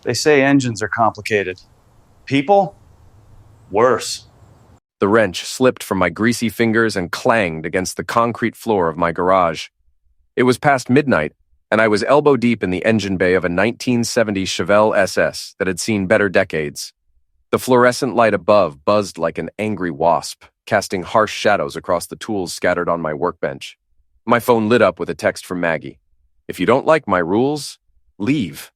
They say engines are complicated. People? Worse. The wrench slipped from my greasy fingers and clanged against the concrete floor of my garage. It was past midnight, and I was elbow-deep in the engine bay of a 1970 Chevelle SS that had seen better decades. The fluorescent light above buzzed like an angry wasp, casting harsh shadows across the tools scattered on my workbench. My phone lit up with a text from Maggie. "If you don't like my rules, leave."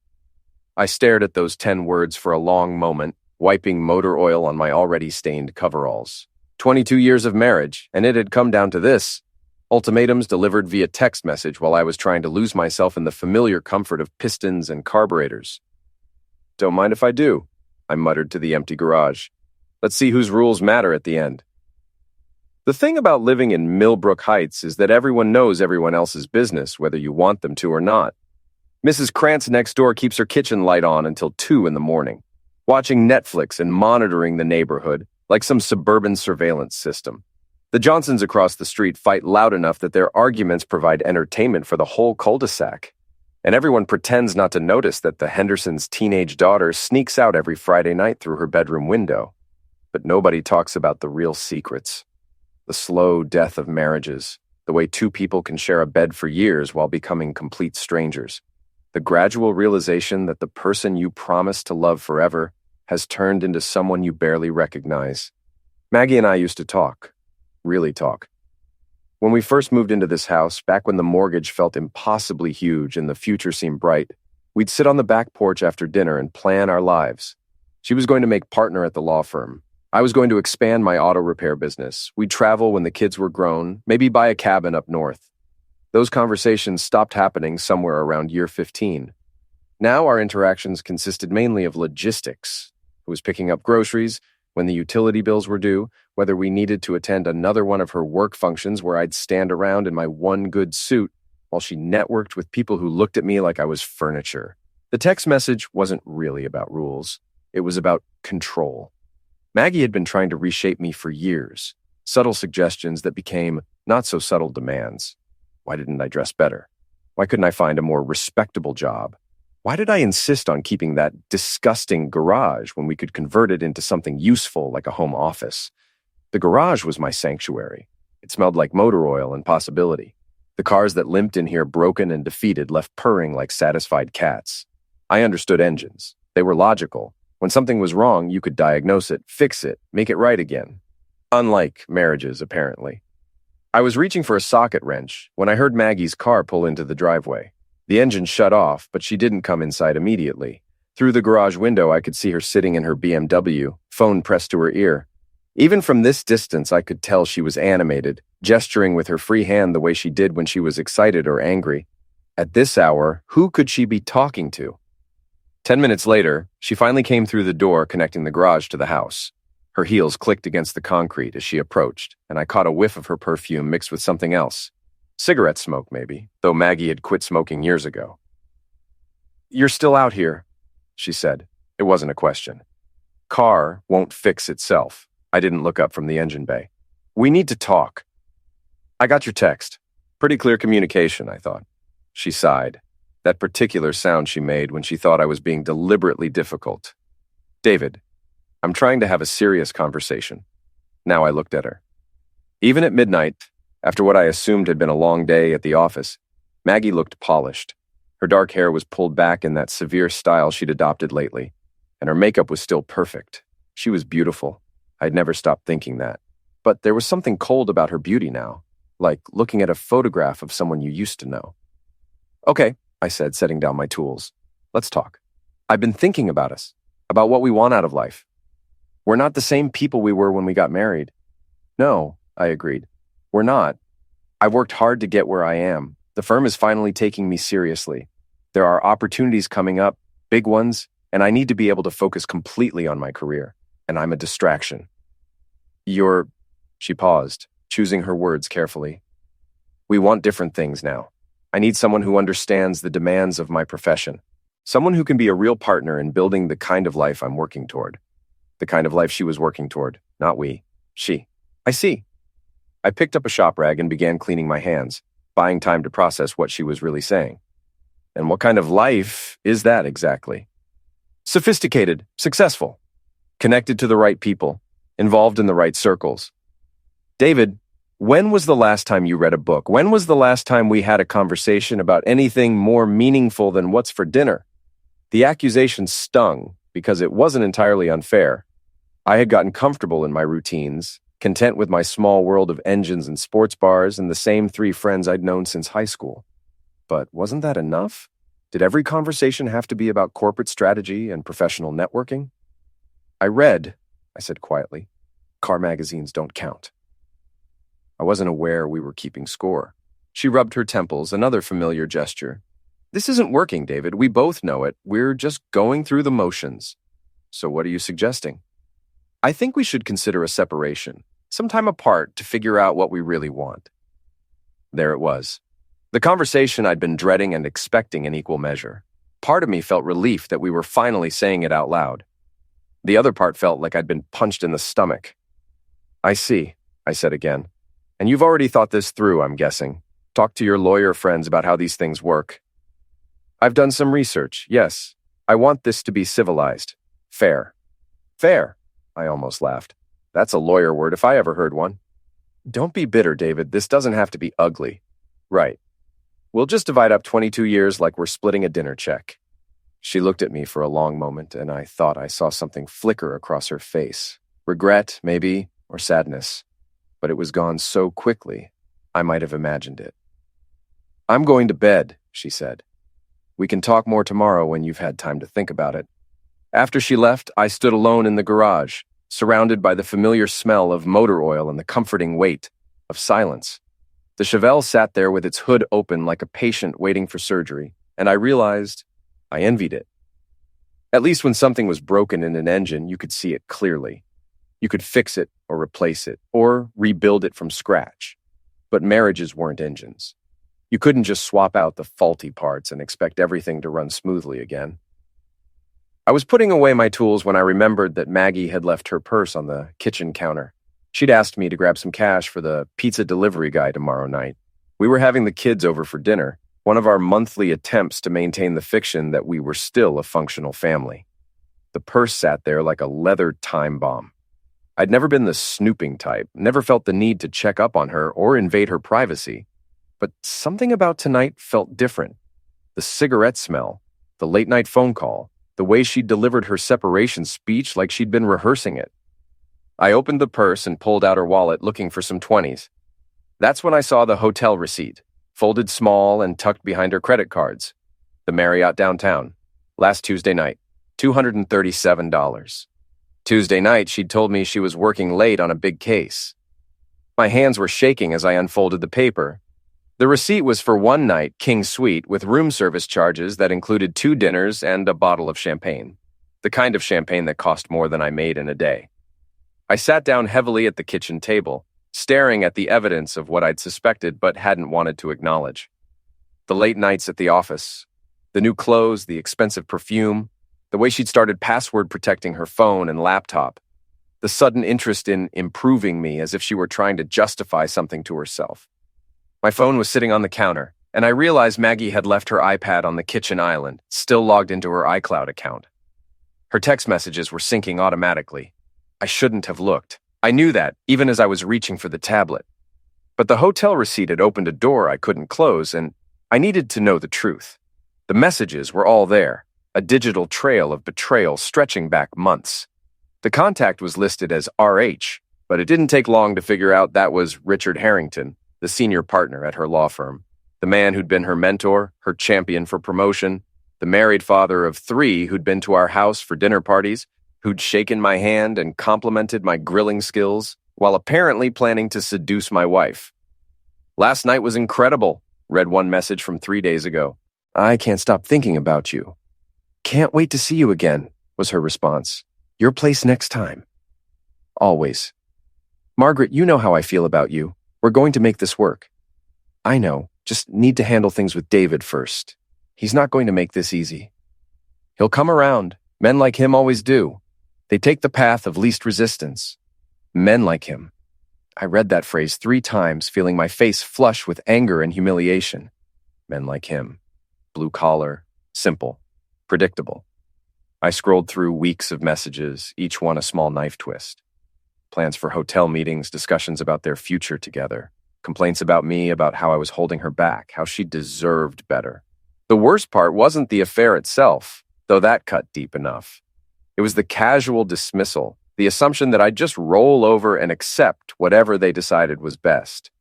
I stared at those 10 words for a long moment, wiping motor oil on my already stained coveralls. 22 years of marriage, and it had come down to this. Ultimatums delivered via text message while I was trying to lose myself in the familiar comfort of pistons and carburetors. "Don't mind if I do," I muttered to the empty garage. "Let's see whose rules matter at the end." The thing about living in Millbrook Heights is that everyone knows everyone else's business, whether you want them to or not. Mrs. Krantz next door keeps her kitchen light on until 2 in the morning, watching Netflix and monitoring the neighborhood like some suburban surveillance system. The Johnsons across the street fight loud enough that their arguments provide entertainment for the whole cul-de-sac. And everyone pretends not to notice that the Hendersons' teenage daughter sneaks out every Friday night through her bedroom window. But nobody talks about the real secrets. The slow death of marriages, the way 2 people can share a bed for years while becoming complete strangers. The gradual realization that the person you promised to love forever has turned into someone you barely recognize. Maggie and I used to talk. Really talk. When we first moved into this house, back when the mortgage felt impossibly huge and the future seemed bright, we'd sit on the back porch after dinner and plan our lives. She was going to make partner at the law firm. I was going to expand my auto repair business. We'd travel when the kids were grown, maybe buy a cabin up north. Those conversations stopped happening somewhere around year 15. Now our interactions consisted mainly of logistics. Who was picking up groceries, when the utility bills were due, whether we needed to attend another one of her work functions where I'd stand around in my one good suit while she networked with people who looked at me like I was furniture. The text message wasn't really about rules. It was about control. Maggie had been trying to reshape me for years, subtle suggestions that became not-so-subtle demands. Why didn't I dress better? Why couldn't I find a more respectable job? Why did I insist on keeping that disgusting garage when we could convert it into something useful like a home office? The garage was my sanctuary. It smelled like motor oil and possibility. The cars that limped in here broken and defeated left purring like satisfied cats. I understood engines. They were logical. When something was wrong, you could diagnose it, fix it, make it right again. Unlike marriages, apparently. I was reaching for a socket wrench when I heard Maggie's car pull into the driveway. The engine shut off, but she didn't come inside immediately. Through the garage window, I could see her sitting in her BMW, phone pressed to her ear. Even from this distance, I could tell she was animated, gesturing with her free hand the way she did when she was excited or angry. At this hour, who could she be talking to? 10 minutes later, she finally came through the door connecting the garage to the house. Her heels clicked against the concrete as she approached, and I caught a whiff of her perfume mixed with something else. Cigarette smoke, maybe, though Maggie had quit smoking years ago. "You're still out here," she said. It wasn't a question. Car won't fix itself. I didn't look up from the engine bay. "We need to talk." "I got your text. Pretty clear communication," I thought. She sighed. That particular sound she made when she thought I was being deliberately difficult. "David, I'm trying to have a serious conversation." Now I looked at her. Even at midnight, after what I assumed had been a long day at the office, Maggie looked polished. Her dark hair was pulled back in that severe style she'd adopted lately, and her makeup was still perfect. She was beautiful. I'd never stopped thinking that. But there was something cold about her beauty now, like looking at a photograph of someone you used to know. "Okay," I said, setting down my tools. "Let's talk. I've been thinking about us, about what we want out of life. We're not the same people we were when we got married." "No," I agreed. "We're not. I've worked hard to get where I am. The firm is finally taking me seriously. There are opportunities coming up, big ones, and I need to be able to focus completely on my career. And I'm a distraction." "You're..." She paused, choosing her words carefully. "We want different things now. I need someone who understands the demands of my profession. Someone who can be a real partner in building the kind of life I'm working toward." The kind of life she was working toward, not we. She. "I see." I picked up a shop rag and began cleaning my hands, buying time to process what she was really saying. "And what kind of life is that exactly?" Sophisticated, successful, connected to the right people, involved in the right circles. David, when was the last time you read a book? When was the last time we had a conversation about anything more meaningful than what's for dinner? The accusation stung because it wasn't entirely unfair. I had gotten comfortable in my routines, content with my small world of engines and sports bars and the same 3 friends I'd known since high school. But wasn't that enough? Did every conversation have to be about corporate strategy and professional networking? I read, I said quietly. Car magazines don't count. I wasn't aware we were keeping score. She rubbed her temples, another familiar gesture. This isn't working, David. We both know it. We're just going through the motions. So what are you suggesting? I think we should consider a separation, some time apart to figure out what we really want. There it was. The conversation I'd been dreading and expecting in equal measure. Part of me felt relief that we were finally saying it out loud. The other part felt like I'd been punched in the stomach. I see, I said again. And you've already thought this through, I'm guessing. Talked to your lawyer friends about how these things work. I've done some research, yes. I want this to be civilized. Fair. Fair, I almost laughed. That's a lawyer word if I ever heard one. Don't be bitter, David. This doesn't have to be ugly. Right. We'll just divide up 22 years like we're splitting a dinner check. She looked at me for a long moment, and I thought I saw something flicker across her face. Regret, maybe, or sadness. But it was gone so quickly, I might have imagined it. I'm going to bed, she said. We can talk more tomorrow when you've had time to think about it. After she left, I stood alone in the garage, surrounded by the familiar smell of motor oil and the comforting weight of silence. The Chevelle sat there with its hood open like a patient waiting for surgery, and I realized I envied it. At least when something was broken in an engine, you could see it clearly. You could fix it or replace it or rebuild it from scratch. But marriages weren't engines. You couldn't just swap out the faulty parts and expect everything to run smoothly again. I was putting away my tools when I remembered that Maggie had left her purse on the kitchen counter. She'd asked me to grab some cash for the pizza delivery guy tomorrow night. We were having the kids over for dinner, one of our monthly attempts to maintain the fiction that we were still a functional family. The purse sat there like a leather time bomb. I'd never been the snooping type, never felt the need to check up on her or invade her privacy. But something about tonight felt different. The cigarette smell, the late-night phone call, the way she delivered her separation speech like she'd been rehearsing it. I opened the purse and pulled out her wallet looking for some 20s. That's when I saw the hotel receipt, folded small and tucked behind her credit cards. The Marriott downtown. Last Tuesday night, $237. Tuesday night, she'd told me she was working late on a big case. My hands were shaking as I unfolded the paper. The receipt was for one night, King Suite, with room service charges that included 2 dinners and a bottle of champagne. The kind of champagne that cost more than I made in a day. I sat down heavily at the kitchen table, staring at the evidence of what I'd suspected but hadn't wanted to acknowledge. The late nights at the office, the new clothes, the expensive perfume, the way she'd started password protecting her phone and laptop, the sudden interest in improving me as if she were trying to justify something to herself. My phone was sitting on the counter, and I realized Maggie had left her iPad on the kitchen island, still logged into her iCloud account. Her text messages were syncing automatically. I shouldn't have looked. I knew that, even as I was reaching for the tablet. But the hotel receipt had opened a door I couldn't close, and I needed to know the truth. The messages were all there, a digital trail of betrayal stretching back months. The contact was listed as RH, but it didn't take long to figure out that was Richard Harrington, the senior partner at her law firm, the man who'd been her mentor, her champion for promotion, the married father of 3 who'd been to our house for dinner parties, who'd shaken my hand and complimented my grilling skills, while apparently planning to seduce my wife. Last night was incredible, read one message from 3 days ago. I can't stop thinking about you. Can't wait to see you again, was her response. Your place next time. Always. Margaret, you know how I feel about you. We're going to make this work. I know, just need to handle things with David first. He's not going to make this easy. He'll come around. Men like him always do. They take the path of least resistance. Men like him. I read that phrase 3 times, feeling my face flush with anger and humiliation. Men like him. Blue collar, simple, predictable. I scrolled through weeks of messages, each one a small knife twist. Plans for hotel meetings, discussions about their future together, complaints about me, about how I was holding her back, how she deserved better. The worst part wasn't the affair itself, though that cut deep enough. It was the casual dismissal, the assumption that I'd just roll over and accept whatever they decided was best,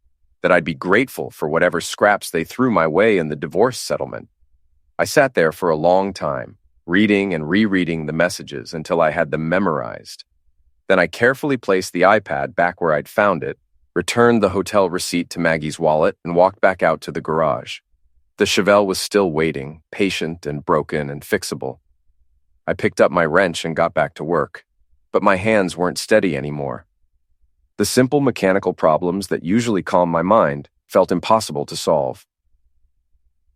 that I'd be grateful for whatever scraps they threw my way in the divorce settlement. I sat there for a long time, reading and rereading the messages until I had them memorized. Then I carefully placed the iPad back where I'd found it, returned the hotel receipt to Maggie's wallet, and walked back out to the garage. The Chevelle was still waiting, patient and broken and fixable. I picked up my wrench and got back to work, but my hands weren't steady anymore. The simple mechanical problems that usually calm my mind felt impossible to solve.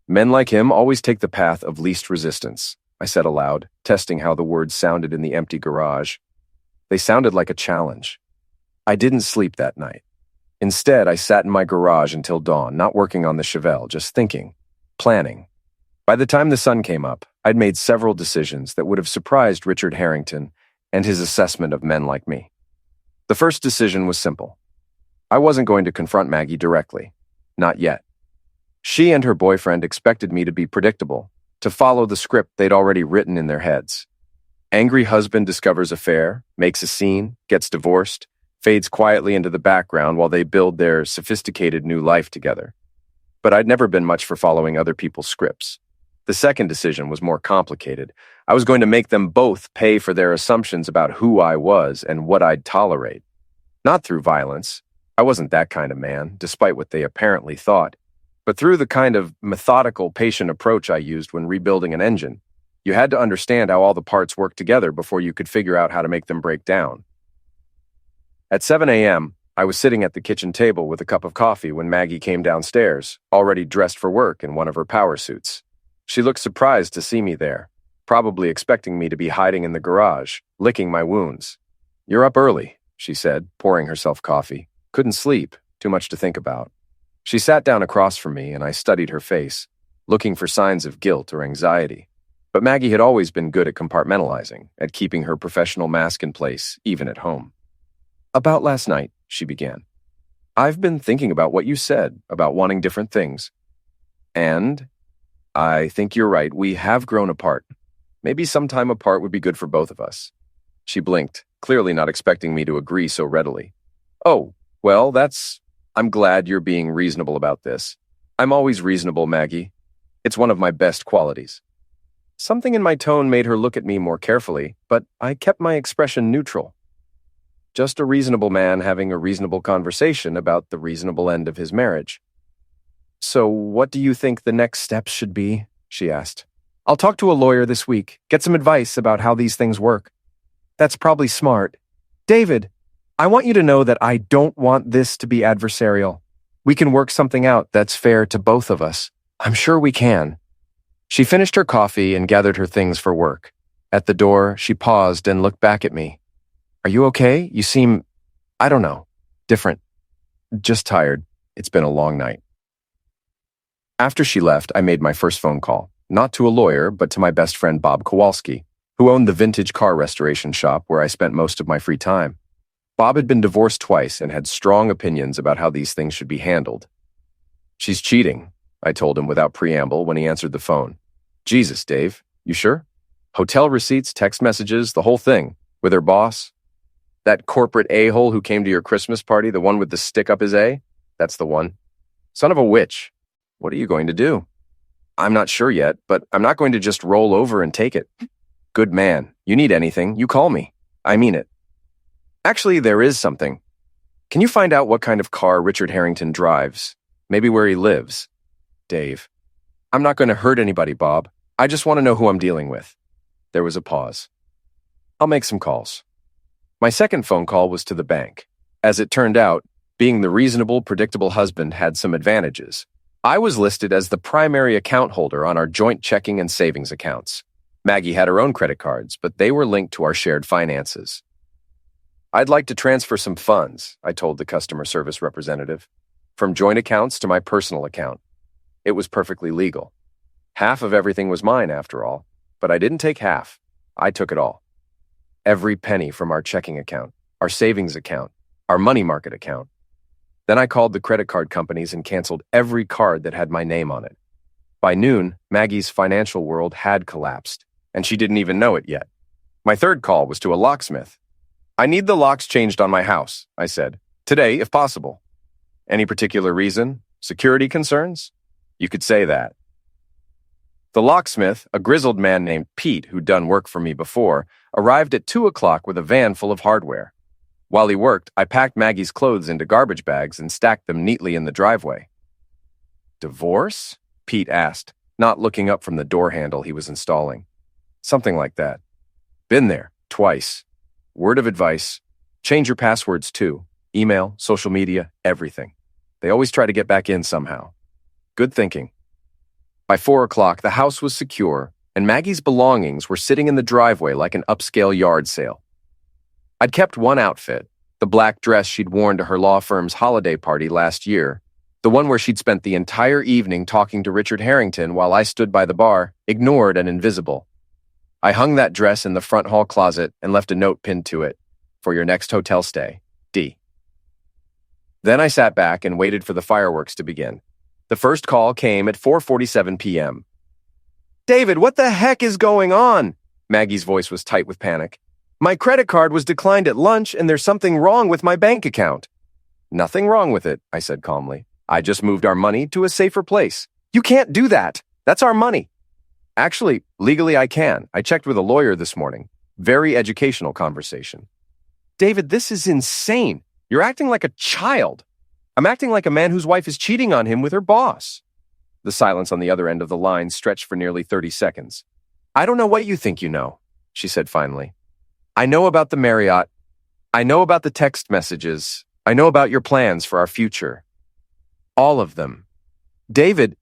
Men like him always take the path of least resistance, I said aloud, testing how the words sounded in the empty garage. They sounded like a challenge. I didn't sleep that night. Instead, I sat in my garage until dawn, not working on the Chevelle, just thinking, planning. By the time the sun came up, I'd made several decisions that would have surprised Richard Harrington and his assessment of men like me. The first decision was simple. I wasn't going to confront Maggie directly. Not yet. She and her boyfriend expected me to be predictable, to follow the script they'd already written in their heads. Angry husband discovers affair, makes a scene, gets divorced, fades quietly into the background while they build their sophisticated new life together. But I'd never been much for following other people's scripts. The second decision was more complicated. I was going to make them both pay for their assumptions about who I was and what I'd tolerate. Not through violence. I wasn't that kind of man, despite what they apparently thought, but through the kind of methodical, patient approach I used when rebuilding an engine. You had to understand how all the parts worked together before you could figure out how to make them break down. At 7 a.m., I was sitting at the kitchen table with a cup of coffee when Maggie came downstairs, already dressed for work in one of her power suits. She looked surprised to see me there, probably expecting me to be hiding in the garage, licking my wounds. "You're up early," she said, pouring herself coffee. "Couldn't sleep, too much to think about." She sat down across from me and I studied her face, looking for signs of guilt or anxiety. But Maggie had always been good at compartmentalizing, at keeping her professional mask in place, even at home. "About last night," she began. "I've been thinking about what you said, about wanting different things. And I think you're right, we have grown apart. Maybe some time apart would be good for both of us." She blinked, clearly not expecting me to agree so readily. "Oh, well, I'm glad you're being reasonable about this. I'm always reasonable, Maggie. It's one of my best qualities." Something in my tone made her look at me more carefully, but I kept my expression neutral. Just a reasonable man having a reasonable conversation about the reasonable end of his marriage. "So what do you think the next steps should be?" she asked. "I'll talk to a lawyer this week, get some advice about how these things work." "That's probably smart. David, I want you to know that I don't want this to be adversarial. We can work something out that's fair to both of us. I'm sure we can." She finished her coffee and gathered her things for work. At the door, she paused and looked back at me. "Are you okay? You seem, I don't know, different." "Just tired. It's been a long night." After she left, I made my first phone call, not to a lawyer, but to my best friend Bob Kowalski, who owned the vintage car restoration shop where I spent most of my free time. Bob had been divorced twice and had strong opinions about how these things should be handled. "She's cheating," I told him without preamble when he answered the phone. "Jesus, Dave, you sure? Hotel receipts, text messages, the whole thing, with her boss? That corporate a-hole who came to your Christmas party, the one with the stick up his A? That's the one. Son of a witch. What are you going to do?" "I'm not sure yet, but I'm not going to just roll over and take it." "Good man. You need anything, you call me. I mean it." "Actually, there is something. Can you find out what kind of car Richard Harrington drives? Maybe where he lives?" "Dave, I'm not going to hurt anybody, Bob. I just want to know who I'm dealing with." There was a pause. "I'll make some calls." My second phone call was to the bank. As it turned out, being the reasonable, predictable husband had some advantages. I was listed as the primary account holder on our joint checking and savings accounts. Maggie had her own credit cards, but they were linked to our shared finances. "I'd like to transfer some funds," I told the customer service representative, "from joint accounts to my personal account." It was perfectly legal. Half of everything was mine, after all, but I didn't take half. I took it all. Every penny from our checking account, our savings account, our money market account. Then I called the credit card companies and canceled every card that had my name on it. By noon, Maggie's financial world had collapsed, and she didn't even know it yet. My third call was to a locksmith. "I need the locks changed on my house," I said. "Today, if possible." "Any particular reason? Security concerns?" You could say that. The locksmith, a grizzled man named Pete who'd done work for me before, arrived at 2 o'clock with a van full of hardware. While he worked, I packed Maggie's clothes into garbage bags and stacked them neatly in the driveway. "Divorce?" Pete asked, not looking up from the door handle he was installing. "Something like that. Been there, twice. Word of advice, change your passwords too. Email, social media, everything. They always try to get back in somehow." Good thinking. By 4 o'clock, the house was secure, and Maggie's belongings were sitting in the driveway like an upscale yard sale. I'd kept one outfit, the black dress she'd worn to her law firm's holiday party last year, the one where she'd spent the entire evening talking to Richard Harrington while I stood by the bar, ignored and invisible. I hung that dress in the front hall closet and left a note pinned to it, "For your next hotel stay, D." Then I sat back and waited for the fireworks to begin. The first call came at 4:47 p.m. "David, what the heck is going on?" Maggie's voice was tight with panic. "My credit card was declined at lunch and there's something wrong with my bank account." "Nothing wrong with it," I said calmly. "I just moved our money to a safer place." "You can't do that. That's our money." "Actually, legally I can. I checked with a lawyer this morning. Very educational conversation." "David, this is insane. You're acting like a child." "I'm acting like a man whose wife is cheating on him with her boss." The silence on the other end of the line stretched for nearly 30 seconds. "I don't know what you think you know," she said finally. "I know about the Marriott. I know about the text messages. I know about your plans for our future. All of them. David,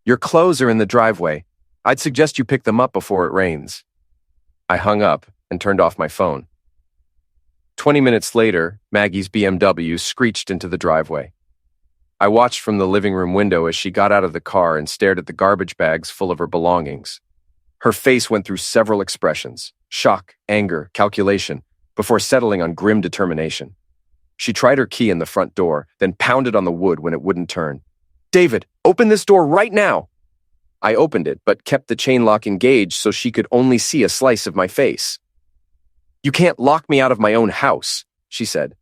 your clothes are in the driveway. I'd suggest you pick them up before it rains." I hung up and turned off my phone. 20 minutes later, Maggie's BMW screeched into the driveway. I watched from the living room window as she got out of the car and stared at the garbage bags full of her belongings. Her face went through several expressions: shock, anger, calculation, before settling on grim determination. She tried her key in the front door, then pounded on the wood when it wouldn't turn. "David, open this door right now!" I opened it, but kept the chain lock engaged so she could only see a slice of my face. "You can't lock me out of my own house," she said.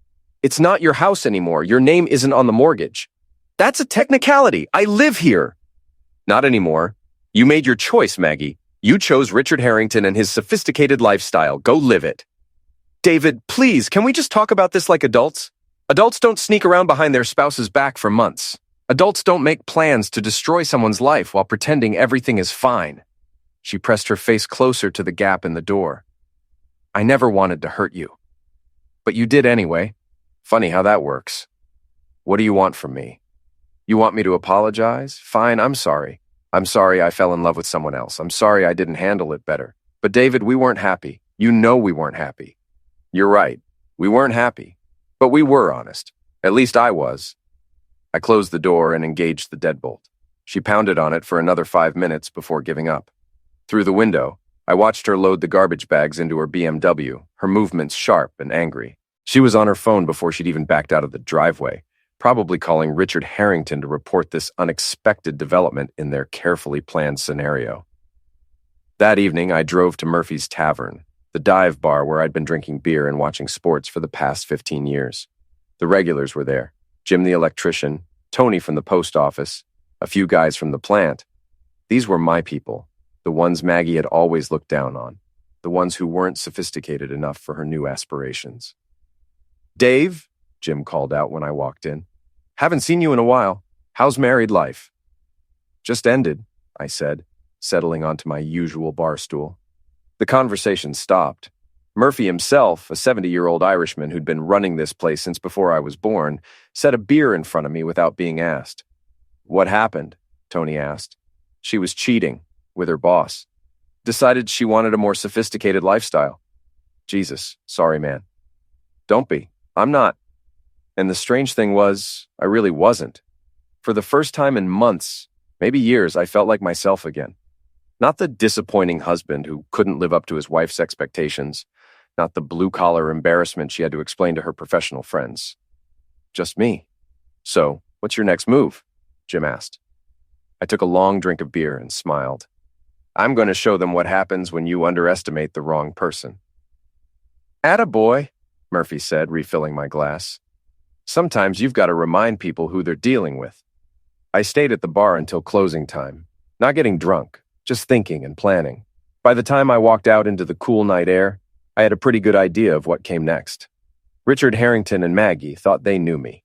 "It's not your house anymore. Your name isn't on the mortgage." "That's a technicality. I live here." "Not anymore. You made your choice, Maggie. You chose Richard Harrington and his sophisticated lifestyle. Go live it." "David, please, can we just talk about this like adults? Adults don't sneak around behind their spouse's back for months. Adults don't make plans to destroy someone's life while pretending everything is fine." She pressed her face closer to the gap in the door. "I never wanted to hurt you. But you did anyway. Funny how that works. What do you want from me? You want me to apologize? Fine, I'm sorry. I'm sorry I fell in love with someone else. I'm sorry I didn't handle it better. But David, we weren't happy. You know we weren't happy." "You're right. We weren't happy. But we were honest. At least I was." I closed the door and engaged the deadbolt. She pounded on it for another 5 minutes before giving up. Through the window, I watched her load the garbage bags into her BMW, her movements sharp and angry. She was on her phone before she'd even backed out of the driveway, probably calling Richard Harrington to report this unexpected development in their carefully planned scenario. That evening, I drove to Murphy's Tavern, the dive bar where I'd been drinking beer and watching sports for the past 15 years. The regulars were there: Jim the electrician, Tony from the post office, a few guys from the plant. These were my people, the ones Maggie had always looked down on, the ones who weren't sophisticated enough for her new aspirations. "Dave," Jim called out when I walked in. "Haven't seen you in a while. How's married life?" "Just ended," I said, settling onto my usual bar stool. The conversation stopped. Murphy himself, a 70-year-old Irishman who'd been running this place since before I was born, set a beer in front of me without being asked. "What happened?" Tony asked. "She was cheating with her boss. Decided she wanted a more sophisticated lifestyle." "Jesus, sorry, man." "Don't be. I'm not." And the strange thing was, I really wasn't. For the first time in months, maybe years, I felt like myself again. Not the disappointing husband who couldn't live up to his wife's expectations, not the blue-collar embarrassment she had to explain to her professional friends. Just me. So, what's your next move? Jim asked. I took a long drink of beer and smiled. I'm going to show them what happens when you underestimate the wrong person. Attaboy, Murphy said, refilling my glass. Sometimes you've got to remind people who they're dealing with. I stayed at the bar until closing time, not getting drunk, just thinking and planning. By the time I walked out into the cool night air, I had a pretty good idea of what came next. Richard Harrington and Maggie thought they knew me.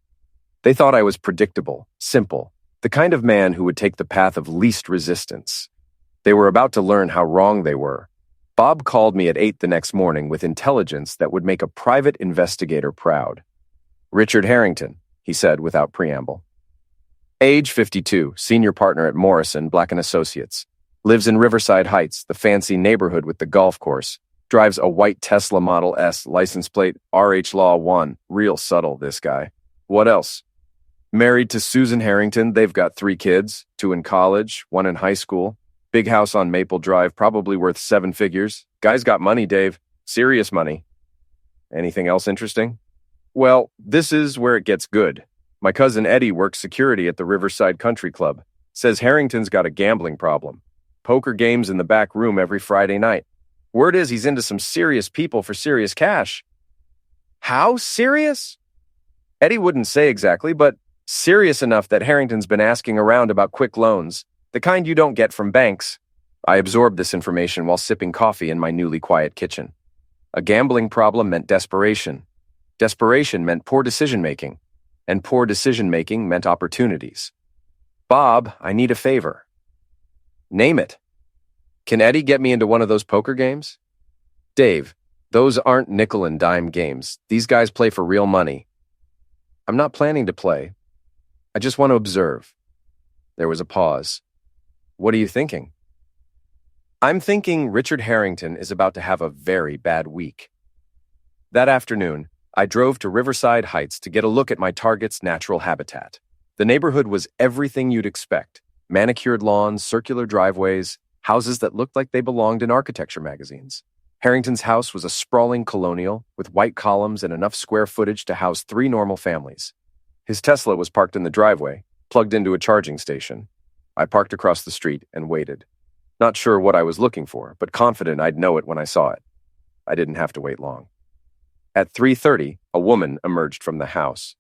They thought I was predictable, simple, the kind of man who would take the path of least resistance. They were about to learn how wrong they were. Bob called me at 8 the next morning with intelligence that would make a private investigator proud. Richard Harrington, he said without preamble. Age 52, senior partner at Morrison, Black & Associates. Lives in Riverside Heights, the fancy neighborhood with the golf course. Drives a white Tesla Model S, license plate RH Law 1. Real subtle, this guy. What else? Married to Susan Harrington, they've got 3 kids, 2 in college, 1 in high school. Big house on Maple Drive, probably worth 7 figures. Guy's got money, Dave. Serious money. Anything else interesting? Well, this is where it gets good. My cousin Eddie works security at the Riverside Country Club. Says Harrington's got a gambling problem. Poker games in the back room every Friday night. Word is he's into some serious people for serious cash. How serious? Eddie wouldn't say exactly, but serious enough that Harrington's been asking around about quick loans, the kind you don't get from banks. I absorbed this information while sipping coffee in my newly quiet kitchen. A gambling problem meant desperation. Desperation meant poor decision-making. And poor decision-making meant opportunities. Bob, I need a favor. Name it. Can Eddie get me into one of those poker games? Dave, those aren't nickel and dime games. These guys play for real money. I'm not planning to play. I just want to observe. There was a pause. What are you thinking? I'm thinking Richard Harrington is about to have a very bad week. That afternoon, I drove to Riverside Heights to get a look at my target's natural habitat. The neighborhood was everything you'd expect. Manicured lawns, circular driveways, houses that looked like they belonged in architecture magazines. Harrington's house was a sprawling colonial with white columns and enough square footage to house 3 normal families. His Tesla was parked in the driveway, plugged into a charging station. I parked across the street and waited. Not sure what I was looking for, but confident I'd know it when I saw it. I didn't have to wait long. At 3:30, a woman emerged from the house.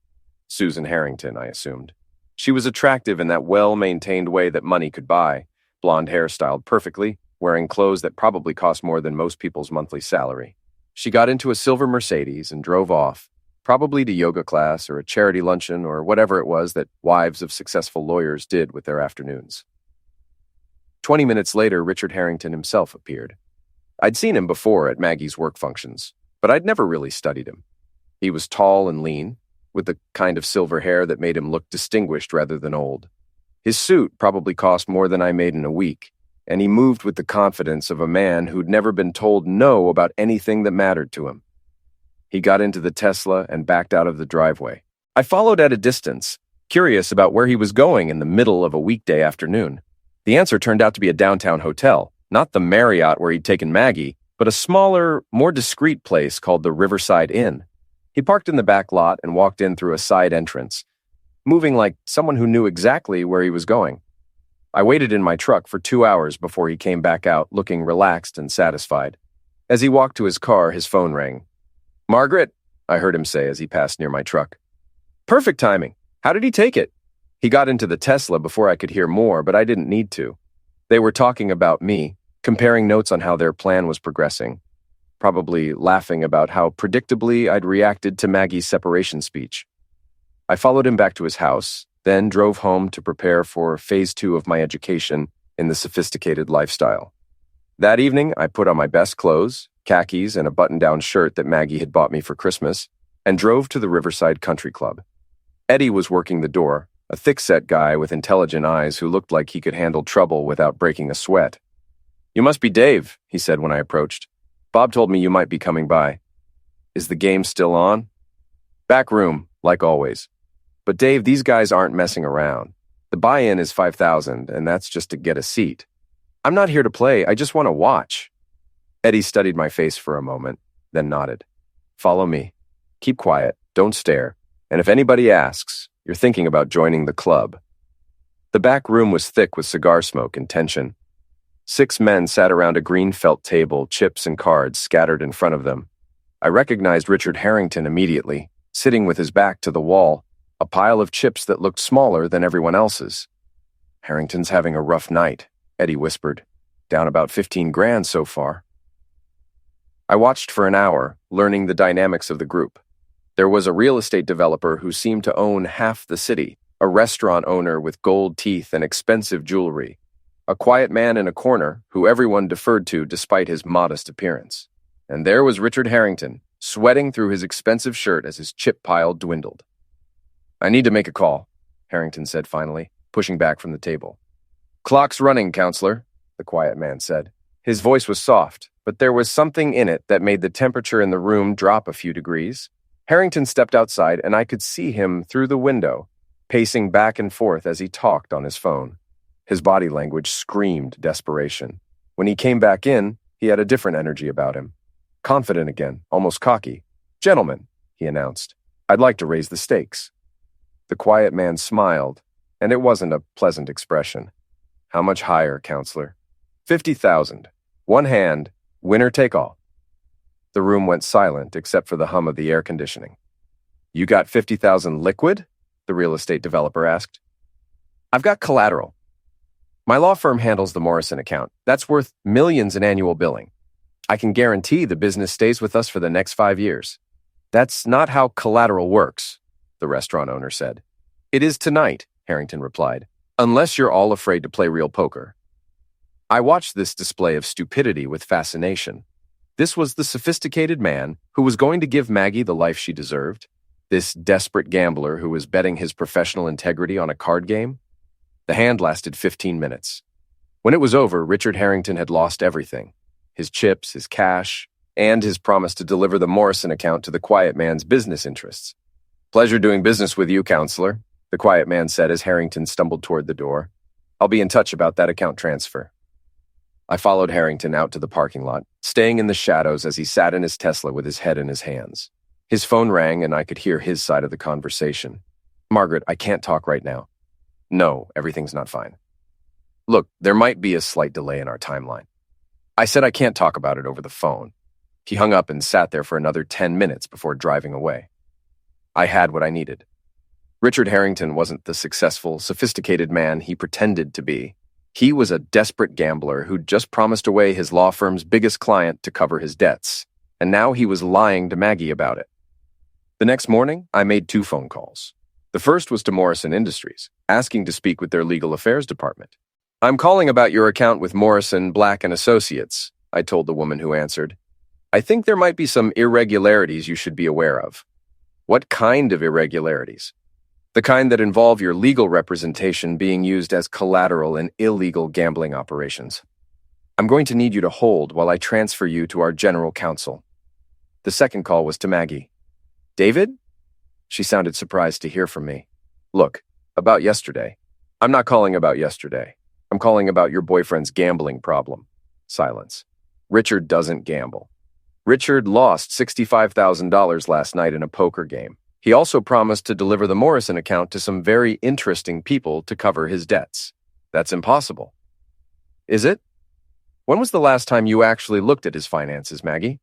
Susan Harrington, I assumed. She was attractive in that well-maintained way that money could buy, blonde hair styled perfectly, wearing clothes that probably cost more than most people's monthly salary. She got into a silver Mercedes and drove off, probably to yoga class or a charity luncheon or whatever it was that wives of successful lawyers did with their afternoons. 20 minutes later, Richard Harrington himself appeared. I'd seen him before at Maggie's work functions, but I'd never really studied him. He was tall and lean, with the kind of silver hair that made him look distinguished rather than old. His suit probably cost more than I made in a week, and he moved with the confidence of a man who'd never been told no about anything that mattered to him. He got into the Tesla and backed out of the driveway. I followed at a distance, curious about where he was going in the middle of a weekday afternoon. The answer turned out to be a downtown hotel, not the Marriott where he'd taken Maggie, but a smaller, more discreet place called the Riverside Inn. He parked in the back lot and walked in through a side entrance, moving like someone who knew exactly where he was going. I waited in my truck for 2 hours before he came back out, looking relaxed and satisfied. As he walked to his car, his phone rang. "Margaret," I heard him say as he passed near my truck. Perfect timing. How did he take it? He got into the Tesla before I could hear more, but I didn't need to. They were talking about me, comparing notes on how their plan was progressing, probably laughing about how predictably I'd reacted to Maggie's separation speech. I followed him back to his house, then drove home to prepare for phase 2 of my education in the sophisticated lifestyle. That evening, I put on my best clothes, khakis, and a button-down shirt that Maggie had bought me for Christmas, and drove to the Riverside Country Club. Eddie was working the door, a thick-set guy with intelligent eyes who looked like he could handle trouble without breaking a sweat. "You must be Dave," he said when I approached. "Bob told me you might be coming by. Is the game still on?" "Back room, like always. But Dave, these guys aren't messing around. The buy-in is $5,000, and that's just to get a seat." I'm not here to play, I just want to watch. Eddie studied my face for a moment, then nodded. Follow me. Keep quiet, don't stare, and if anybody asks, you're thinking about joining the club. The back room was thick with cigar smoke and tension. 6 men sat around a green felt table, chips and cards scattered in front of them. I recognized Richard Harrington immediately, sitting with his back to the wall, a pile of chips that looked smaller than everyone else's. Harrington's having a rough night, Eddie whispered. Down about 15 grand so far. I watched for an hour, learning the dynamics of the group. There was a real estate developer who seemed to own half the city, a restaurant owner with gold teeth and expensive jewelry, a quiet man in a corner who everyone deferred to despite his modest appearance. And there was Richard Harrington, sweating through his expensive shirt as his chip pile dwindled. I need to make a call, Harrington said finally, pushing back from the table. Clock's running, counselor, the quiet man said. His voice was soft, but there was something in it that made the temperature in the room drop a few degrees. Harrington stepped outside, and I could see him through the window, pacing back and forth as he talked on his phone. His body language screamed desperation. When he came back in, he had a different energy about him. Confident again, almost cocky. Gentlemen, he announced, I'd like to raise the stakes. The quiet man smiled, and it wasn't a pleasant expression. How much higher, counselor? 50,000. One hand, winner take all. The room went silent except for the hum of the air conditioning. You got 50,000 liquid? The real estate developer asked. I've got collateral. My law firm handles the Morrison account. That's worth millions in annual billing. I can guarantee the business stays with us for the next 5 years. That's not how collateral works, the restaurant owner said. It is tonight, Harrington replied, unless you're all afraid to play real poker. I watched this display of stupidity with fascination. This was the sophisticated man who was going to give Maggie the life she deserved, this desperate gambler who was betting his professional integrity on a card game. The hand lasted 15 minutes. When it was over, Richard Harrington had lost everything. His chips, his cash, and his promise to deliver the Morrison account to the quiet man's business interests. Pleasure doing business with you, counselor, the quiet man said as Harrington stumbled toward the door. I'll be in touch about that account transfer. I followed Harrington out to the parking lot, staying in the shadows as he sat in his Tesla with his head in his hands. His phone rang and I could hear his side of the conversation. Margaret, I can't talk right now. No, everything's not fine. Look, there might be a slight delay in our timeline. I said I can't talk about it over the phone. He hung up and sat there for another 10 minutes before driving away. I had what I needed. Richard Harrington wasn't the successful, sophisticated man he pretended to be. He was a desperate gambler who'd just promised away his law firm's biggest client to cover his debts, and now he was lying to Maggie about it. The next morning, I made 2 phone calls. The first was to Morrison Industries, asking to speak with their legal affairs department. I'm calling about your account with Morrison, Black & Associates, I told the woman who answered. I think there might be some irregularities you should be aware of. What kind of irregularities? The kind that involve your legal representation being used as collateral in illegal gambling operations. I'm going to need you to hold while I transfer you to our general counsel. The second call was to Maggie. David? She sounded surprised to hear from me. Look, about yesterday. I'm not calling about yesterday. I'm calling about your boyfriend's gambling problem. Silence. Richard doesn't gamble. Richard lost $65,000 last night in a poker game. He also promised to deliver the Morrison account to some very interesting people to cover his debts. That's impossible. Is it? When was the last time you actually looked at his finances, Maggie?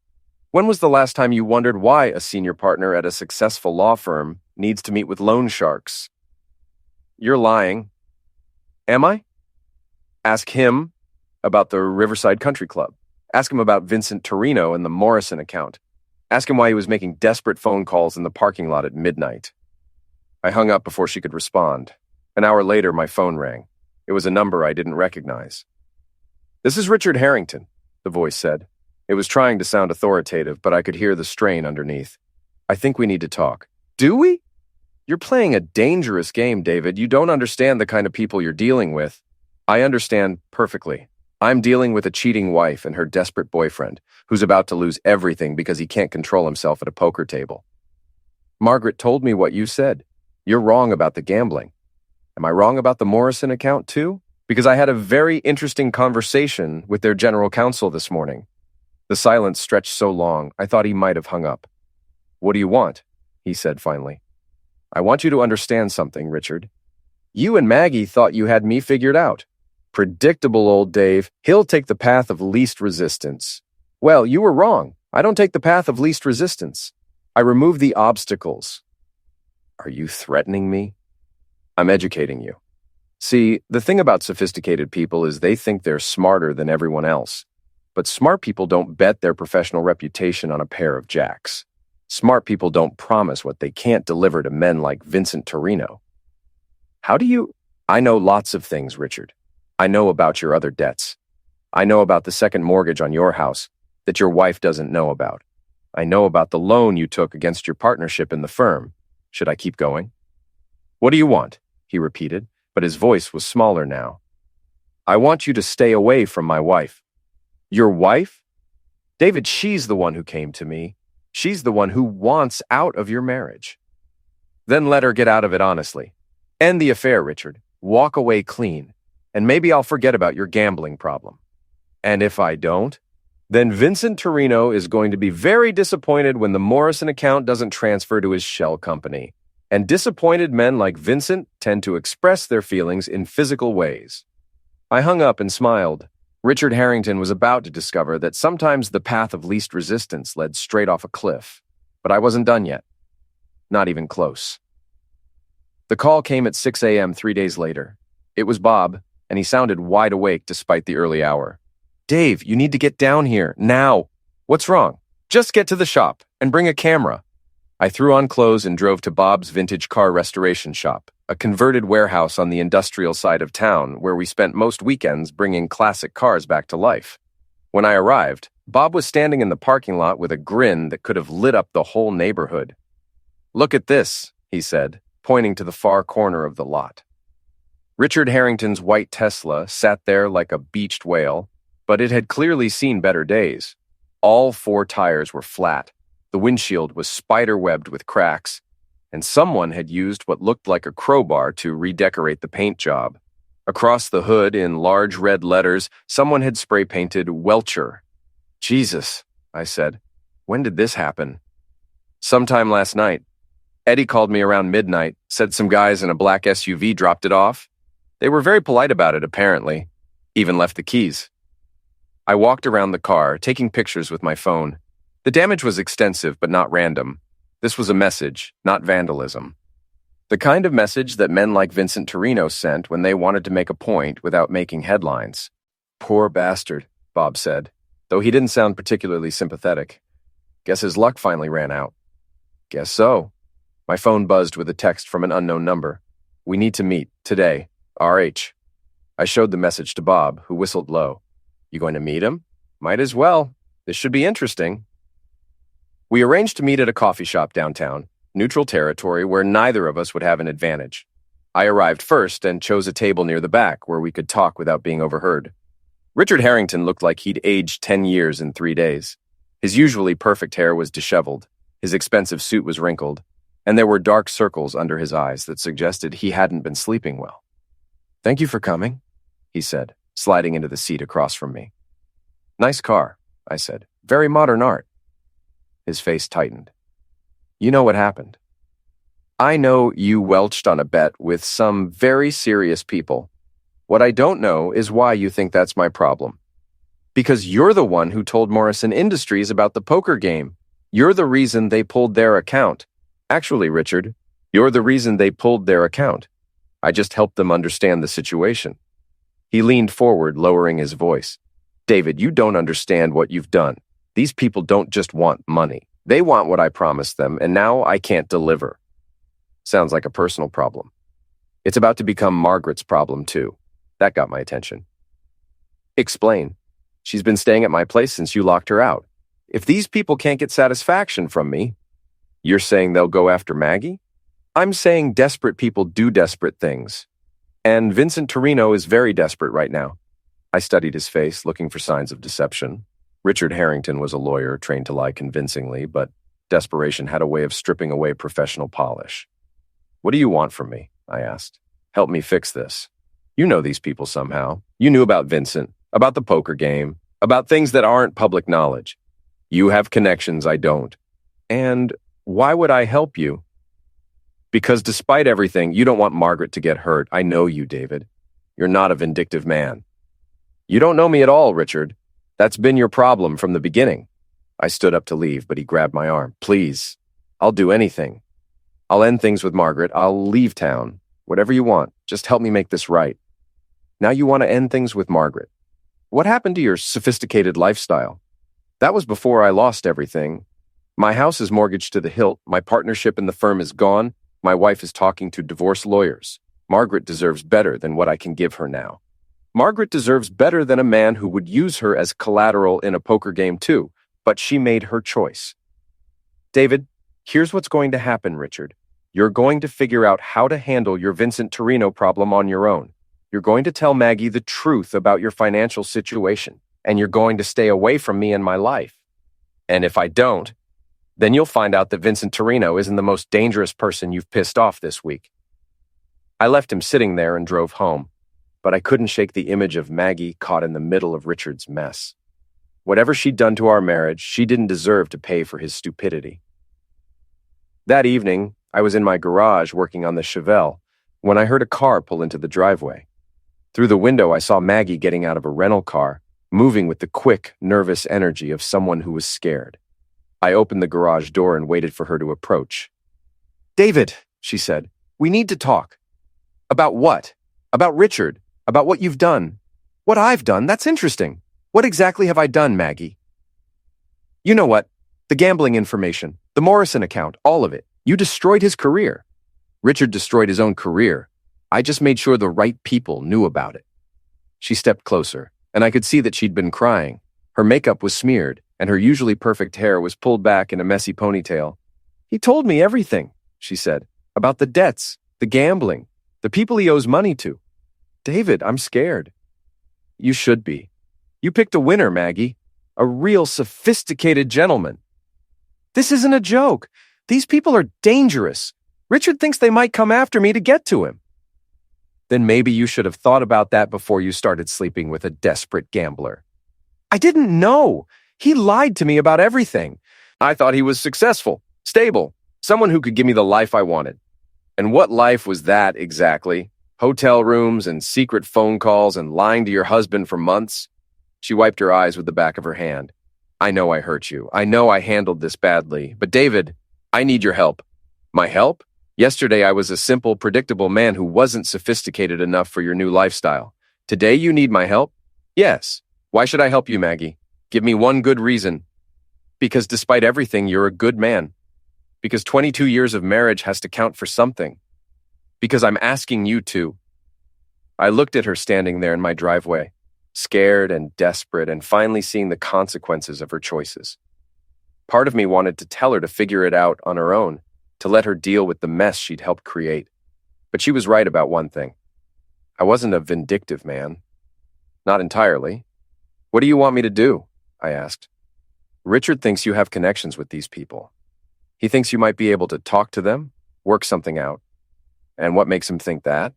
When was the last time you wondered why a senior partner at a successful law firm needs to meet with loan sharks? You're lying. Am I? Ask him about the Riverside Country Club. Ask him about Vincent Torino and the Morrison account. Ask him why he was making desperate phone calls in the parking lot at midnight. I hung up before she could respond. An hour later, my phone rang. It was a number I didn't recognize. This is Richard Harrington, the voice said. It was trying to sound authoritative, but I could hear the strain underneath. I think we need to talk. Do we? You're playing a dangerous game, David. You don't understand the kind of people you're dealing with. I understand perfectly. I'm dealing with a cheating wife and her desperate boyfriend, who's about to lose everything because he can't control himself at a poker table. Margaret told me what you said. You're wrong about the gambling. Am I wrong about the Morrison account, too? Because I had a very interesting conversation with their general counsel this morning. The silence stretched so long, I thought he might have hung up. What do you want? He said finally. I want you to understand something, Richard. You and Maggie thought you had me figured out. Predictable old Dave. He'll take the path of least resistance. Well, you were wrong. I don't take the path of least resistance. I remove the obstacles. Are you threatening me? I'm educating you. See, the thing about sophisticated people is they think they're smarter than everyone else. But smart people don't bet their professional reputation on a pair of jacks. Smart people don't promise what they can't deliver to men like Vincent Torino. How do you... I know lots of things, Richard. I know about your other debts. I know about the second mortgage on your house that your wife doesn't know about. I know about the loan you took against your partnership in the firm. Should I keep going? What do you want? He repeated, but his voice was smaller now. I want you to stay away from my wife. Your wife? David, she's the one who came to me. She's the one who wants out of your marriage. Then let her get out of it honestly. End the affair, Richard. Walk away clean. And maybe I'll forget about your gambling problem. And if I don't, then Vincent Torino is going to be very disappointed when the Morrison account doesn't transfer to his shell company. And disappointed men like Vincent tend to express their feelings in physical ways. I hung up and smiled. Richard Harrington was about to discover that sometimes the path of least resistance led straight off a cliff. But I wasn't done yet. Not even close. The call came at 6 a.m. 3 days later. It was Bob, and he sounded wide awake despite the early hour. Dave, you need to get down here, now. What's wrong? Just get to the shop and bring a camera. I threw on clothes and drove to Bob's vintage car restoration shop, a converted warehouse on the industrial side of town where we spent most weekends bringing classic cars back to life. When I arrived, Bob was standing in the parking lot with a grin that could have lit up the whole neighborhood. Look at this, he said, pointing to the far corner of the lot. Richard Harrington's white Tesla sat there like a beached whale, but it had clearly seen better days. All 4 tires were flat, the windshield was spider-webbed with cracks, and someone had used what looked like a crowbar to redecorate the paint job. Across the hood, in large red letters, someone had spray-painted Welcher. Jesus, I said. When did this happen? Sometime last night. Eddie called me around midnight, said some guys in a black SUV dropped it off. They were very polite about it, apparently. Even left the keys. I walked around the car, taking pictures with my phone. The damage was extensive, but not random. This was a message, not vandalism. The kind of message that men like Vincent Torino sent when they wanted to make a point without making headlines. Poor bastard, Bob said, though he didn't sound particularly sympathetic. Guess his luck finally ran out. Guess so. My phone buzzed with a text from an unknown number. We need to meet, today, RH. I showed the message to Bob, who whistled low. You going to meet him? Might as well. This should be interesting. We arranged to meet at a coffee shop downtown, neutral territory where neither of us would have an advantage. I arrived first and chose a table near the back where we could talk without being overheard. Richard Harrington looked like he'd aged 10 years in 3 days. His usually perfect hair was disheveled, his expensive suit was wrinkled, and there were dark circles under his eyes that suggested he hadn't been sleeping well. Thank you for coming, he said, sliding into the seat across from me. Nice car, I said. Very modern art. His face tightened. You know what happened. I know you welched on a bet with some very serious people. What I don't know is why you think that's my problem. Because you're the one who told Morrison Industries about the poker game. You're the reason they pulled their account. Actually, Richard, you're the reason they pulled their account. I just helped them understand the situation. He leaned forward, lowering his voice. David, you don't understand what you've done. These people don't just want money. They want what I promised them, and now I can't deliver. Sounds like a personal problem. It's about to become Margaret's problem, too. That got my attention. Explain. She's been staying at my place since you locked her out. If these people can't get satisfaction from me, you're saying they'll go after Maggie? I'm saying desperate people do desperate things. And Vincent Torino is very desperate right now. I studied his face, looking for signs of deception. Richard Harrington was a lawyer trained to lie convincingly, but desperation had a way of stripping away professional polish. What do you want from me? I asked. Help me fix this. You know these people somehow. You knew about Vincent, about the poker game, about things that aren't public knowledge. You have connections I don't. And why would I help you? Because despite everything, you don't want Margaret to get hurt. I know you, David. You're not a vindictive man. You don't know me at all, Richard. That's been your problem from the beginning. I stood up to leave, but he grabbed my arm. Please, I'll do anything. I'll end things with Margaret. I'll leave town. Whatever you want. Just help me make this right. Now you want to end things with Margaret. What happened to your sophisticated lifestyle? That was before I lost everything. My house is mortgaged to the hilt. My partnership in the firm is gone. My wife is talking to divorce lawyers. Margaret deserves better than what I can give her now. Margaret deserves better than a man who would use her as collateral in a poker game too, but she made her choice. David, here's what's going to happen, Richard. You're going to figure out how to handle your Vincent Torino problem on your own. You're going to tell Maggie the truth about your financial situation, and you're going to stay away from me and my life. And if I don't, then you'll find out that Vincent Torino isn't the most dangerous person you've pissed off this week. I left him sitting there and drove home, but I couldn't shake the image of Maggie caught in the middle of Richard's mess. Whatever she'd done to our marriage, she didn't deserve to pay for his stupidity. That evening, I was in my garage working on the Chevelle when I heard a car pull into the driveway. Through the window, I saw Maggie getting out of a rental car, moving with the quick, nervous energy of someone who was scared. I opened the garage door and waited for her to approach. David, she said, we need to talk. About what? About Richard. About what you've done. What I've done? That's interesting. What exactly have I done, Maggie? You know what? The gambling information, the Morrison account, all of it. You destroyed his career. Richard destroyed his own career. I just made sure the right people knew about it. She stepped closer, and I could see that she'd been crying. Her makeup was smeared, and her usually perfect hair was pulled back in a messy ponytail. He told me everything, she said, about the debts, the gambling, the people he owes money to. David, I'm scared. You should be. You picked a winner, Maggie. A real sophisticated gentleman. This isn't a joke. These people are dangerous. Richard thinks they might come after me to get to him. Then maybe you should have thought about that before you started sleeping with a desperate gambler. I didn't know. He lied to me about everything. I thought he was successful, stable, someone who could give me the life I wanted. And what life was that exactly? Hotel rooms and secret phone calls and lying to your husband for months? She wiped her eyes with the back of her hand. I know I hurt you. I know I handled this badly. But David, I need your help. My help? Yesterday I was a simple, predictable man who wasn't sophisticated enough for your new lifestyle. Today you need my help? Yes. Why should I help you, Maggie? Give me one good reason. Because despite everything, you're a good man. Because 22 years of marriage has to count for something. Because I'm asking you to. I looked at her standing there in my driveway, scared and desperate and finally seeing the consequences of her choices. Part of me wanted to tell her to figure it out on her own, to let her deal with the mess she'd helped create. But she was right about one thing. I wasn't a vindictive man. Not entirely. What do you want me to do? I asked. Richard thinks you have connections with these people. He thinks you might be able to talk to them, work something out. And what makes him think that?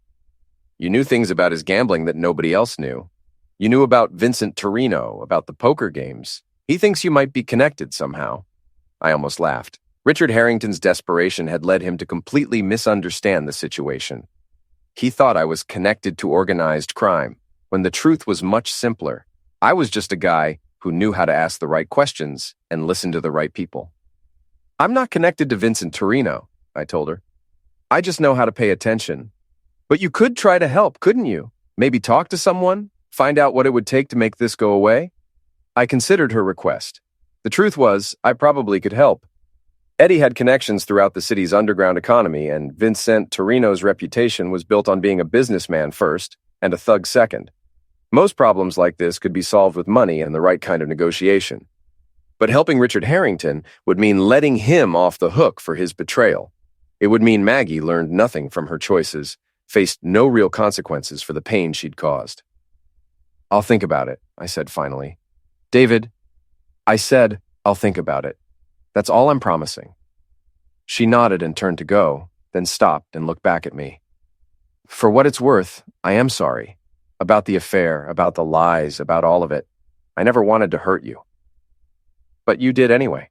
You knew things about his gambling that nobody else knew. You knew about Vincent Torino, about the poker games. He thinks you might be connected somehow. I almost laughed. Richard Harrington's desperation had led him to completely misunderstand the situation. He thought I was connected to organized crime, when the truth was much simpler. I was just a guy who knew how to ask the right questions and listen to the right people. I'm not connected to Vincent Torino, I told her. I just know how to pay attention. But you could try to help, couldn't you? Maybe talk to someone? Find out what it would take to make this go away? I considered her request. The truth was, I probably could help. Eddie had connections throughout the city's underground economy, and Vincent Torino's reputation was built on being a businessman first and a thug second. Most problems like this could be solved with money and the right kind of negotiation. But helping Richard Harrington would mean letting him off the hook for his betrayal. It would mean Maggie learned nothing from her choices, faced no real consequences for the pain she'd caused. I'll think about it, I said finally. David, I said I'll think about it. That's all I'm promising. She nodded and turned to go, then stopped and looked back at me. For what it's worth, I am sorry. About the affair, about the lies, about all of it. I never wanted to hurt you. But you did anyway.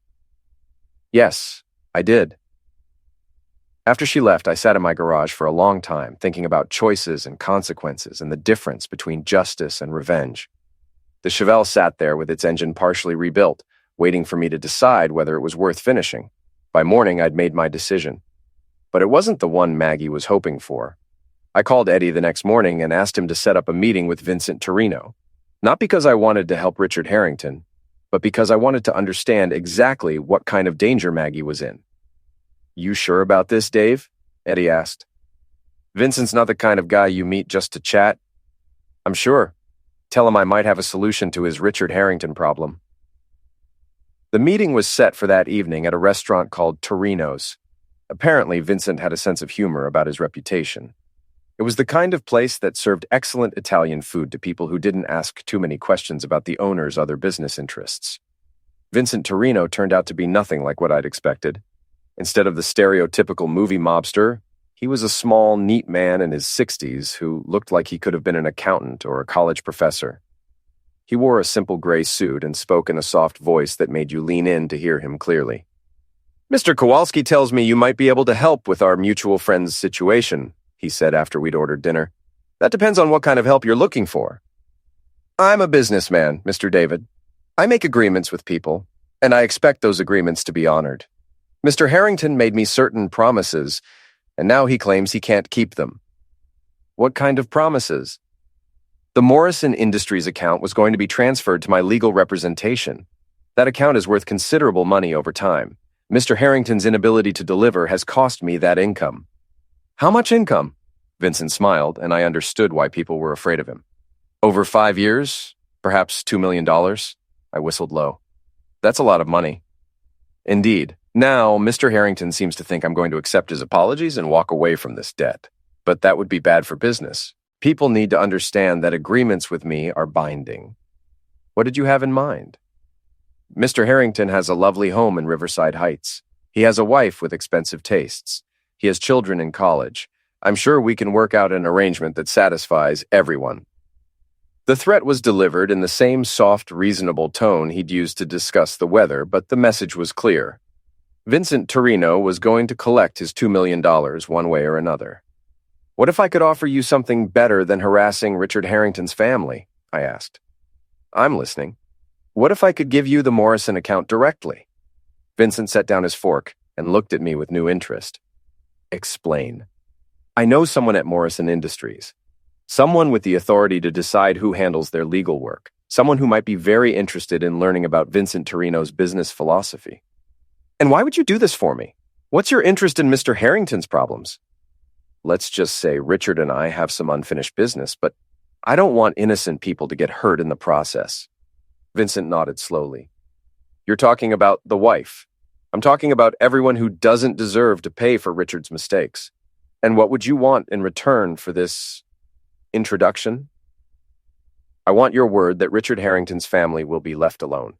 Yes, I did. After she left, I sat in my garage for a long time, thinking about choices and consequences and the difference between justice and revenge. The Chevelle sat there with its engine partially rebuilt, waiting for me to decide whether it was worth finishing. By morning, I'd made my decision. But it wasn't the one Maggie was hoping for. I called Eddie the next morning and asked him to set up a meeting with Vincent Torino. Not because I wanted to help Richard Harrington, but because I wanted to understand exactly what kind of danger Maggie was in. You sure about this, Dave? Eddie asked. Vincent's not the kind of guy you meet just to chat. I'm sure. Tell him I might have a solution to his Richard Harrington problem. The meeting was set for that evening at a restaurant called Torino's. Apparently, Vincent had a sense of humor about his reputation. It was the kind of place that served excellent Italian food to people who didn't ask too many questions about the owner's other business interests. Vincent Torino turned out to be nothing like what I'd expected. Instead of the stereotypical movie mobster, he was a small, neat man in his 60s who looked like he could have been an accountant or a college professor. He wore a simple gray suit and spoke in a soft voice that made you lean in to hear him clearly. Mr. Kowalski tells me you might be able to help with our mutual friend's situation, he said after we'd ordered dinner. That depends on what kind of help you're looking for. I'm a businessman, Mr. David. I make agreements with people, and I expect those agreements to be honored. Mr. Harrington made me certain promises, and now he claims he can't keep them. What kind of promises? The Morrison Industries account was going to be transferred to my legal representation. That account is worth considerable money over time. Mr. Harrington's inability to deliver has cost me that income. How much income? Vincent smiled, and I understood why people were afraid of him. Over 5 years, perhaps $2 million. I whistled low. That's a lot of money. Indeed. Now, Mr. Harrington seems to think I'm going to accept his apologies and walk away from this debt. But that would be bad for business. People need to understand that agreements with me are binding. What did you have in mind? Mr. Harrington has a lovely home in Riverside Heights. He has a wife with expensive tastes. He has children in college. I'm sure we can work out an arrangement that satisfies everyone. The threat was delivered in the same soft, reasonable tone he'd used to discuss the weather, but the message was clear. Vincent Torino was going to collect his $2 million one way or another. What if I could offer you something better than harassing Richard Harrington's family? I asked. I'm listening. What if I could give you the Morrison account directly? Vincent set down his fork and looked at me with new interest. Explain. I know someone at Morrison Industries. Someone with the authority to decide who handles their legal work. Someone who might be very interested in learning about Vincent Torino's business philosophy. And why would you do this for me? What's your interest in Mr. Harrington's problems? Let's just say Richard and I have some unfinished business, but I don't want innocent people to get hurt in the process. Vincent nodded slowly. You're talking about the wife. I'm talking about everyone who doesn't deserve to pay for Richard's mistakes. And what would you want in return for this introduction? I want your word that Richard Harrington's family will be left alone.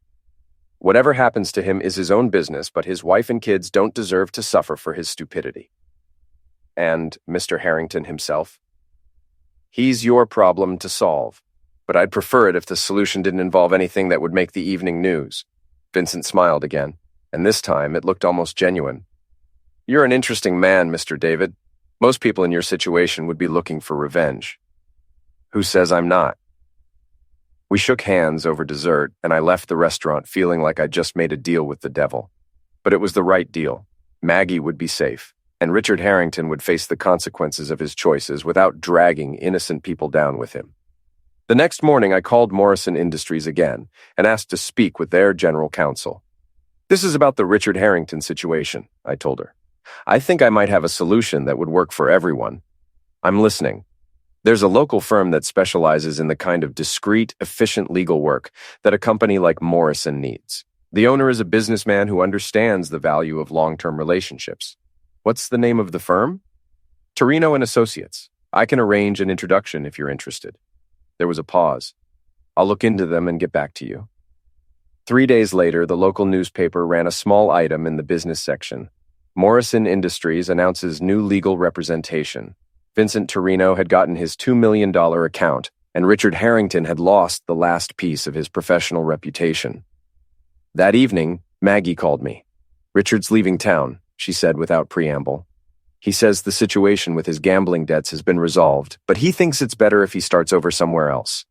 Whatever happens to him is his own business, but his wife and kids don't deserve to suffer for his stupidity. And Mr. Harrington himself? He's your problem to solve, but I'd prefer it if the solution didn't involve anything that would make the evening news. Vincent smiled again, and this time it looked almost genuine. You're an interesting man, Mr. David. Most people in your situation would be looking for revenge. Who says I'm not? We shook hands over dessert, and I left the restaurant feeling like I'd just made a deal with the devil. But it was the right deal. Maggie would be safe, and Richard Harrington would face the consequences of his choices without dragging innocent people down with him. The next morning, I called Morrison Industries again and asked to speak with their general counsel. This is about the Richard Harrington situation, I told her. I think I might have a solution that would work for everyone. I'm listening. There's a local firm that specializes in the kind of discreet, efficient legal work that a company like Morrison needs. The owner is a businessman who understands the value of long-term relationships. What's the name of the firm? Torino and Associates. I can arrange an introduction if you're interested. There was a pause. I'll look into them and get back to you. 3 days later, the local newspaper ran a small item in the business section. Morrison Industries announces new legal representation. Vincent Torino had gotten his $2 million account, and Richard Harrington had lost the last piece of his professional reputation. That evening, Maggie called me. "Richard's leaving town," she said without preamble. "He says the situation with his gambling debts has been resolved, but he thinks it's better if he starts over somewhere else.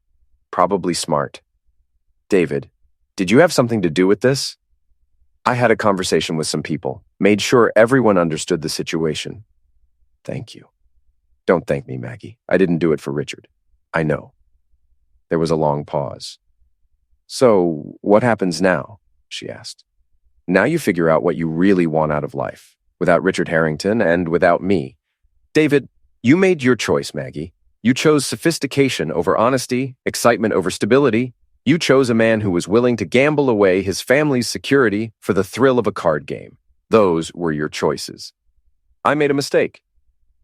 Probably smart." "David, did you have something to do with this?" "I had a conversation with some people, made sure everyone understood the situation." "Thank you." "Don't thank me, Maggie. I didn't do it for Richard. I know." There was a long pause. "So, what happens now?" she asked. "Now you figure out what you really want out of life, without Richard Harrington and without me." "David, you made your choice, Maggie. You chose sophistication over honesty, excitement over stability. You chose a man who was willing to gamble away his family's security for the thrill of a card game. Those were your choices. I made a mistake.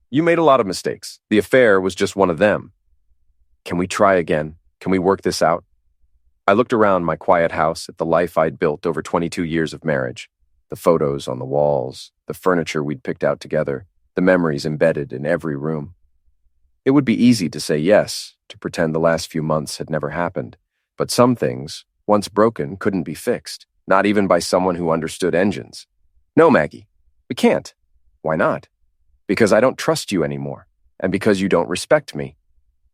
You made a lot of mistakes. The affair was just one of them. Can we try again? Can we work this out?" I looked around my quiet house at the life I'd built over 22 years of marriage. The photos on the walls, the furniture we'd picked out together, the memories embedded in every room. It would be easy to say yes, to pretend the last few months had never happened. But some things, once broken, couldn't be fixed, not even by someone who understood engines. "No, Maggie, we can't." "Why not?" "Because I don't trust you anymore, and because you don't respect me."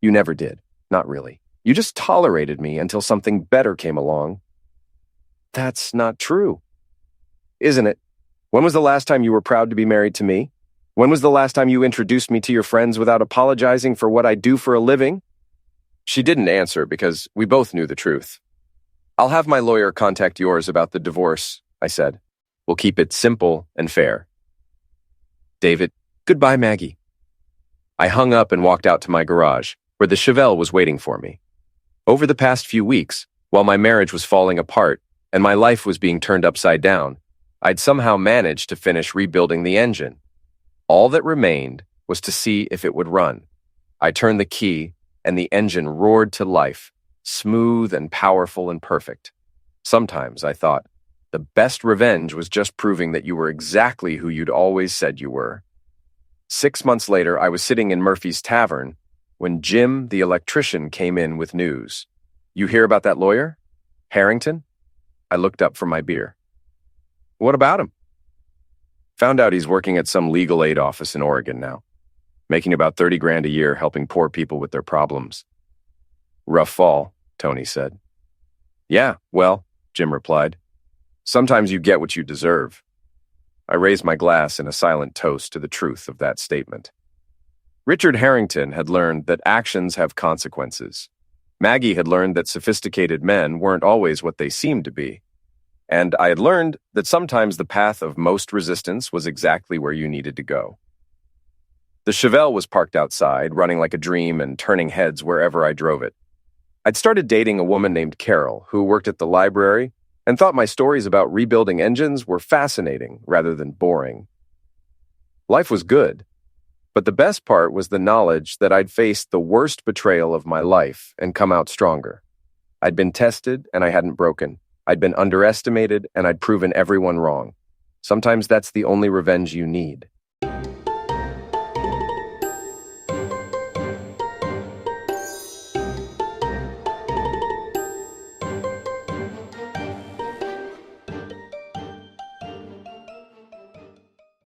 "You never did. Not really. You just tolerated me until something better came along." "That's not true." "Isn't it? When was the last time you were proud to be married to me? When was the last time you introduced me to your friends without apologizing for what I do for a living?" She didn't answer because we both knew the truth. "I'll have my lawyer contact yours about the divorce," I said. "We'll keep it simple and fair." "David, goodbye, Maggie." I hung up and walked out to my garage, where the Chevelle was waiting for me. Over the past few weeks, while my marriage was falling apart and my life was being turned upside down, I'd somehow managed to finish rebuilding the engine. All that remained was to see if it would run. I turned the key, and the engine roared to life, smooth and powerful and perfect. Sometimes I thought, the best revenge was just proving that you were exactly who you'd always said you were. 6 months later, I was sitting in Murphy's Tavern when Jim, the electrician, came in with news. "You hear about that lawyer? Harrington?" I looked up from my beer. "What about him?" "Found out he's working at some legal aid office in Oregon now, making about 30 grand a year helping poor people with their problems." "Rough fall," Tony said. "Yeah, well," Jim replied, "sometimes you get what you deserve." I raised my glass in a silent toast to the truth of that statement. Richard Harrington had learned that actions have consequences. Maggie had learned that sophisticated men weren't always what they seemed to be. And I had learned that sometimes the path of most resistance was exactly where you needed to go. The Chevelle was parked outside, running like a dream and turning heads wherever I drove it. I'd started dating a woman named Carol, who worked at the library, and thought my stories about rebuilding engines were fascinating rather than boring. Life was good, but the best part was the knowledge that I'd faced the worst betrayal of my life and come out stronger. I'd been tested and I hadn't broken. I'd been underestimated and I'd proven everyone wrong. Sometimes that's the only revenge you need.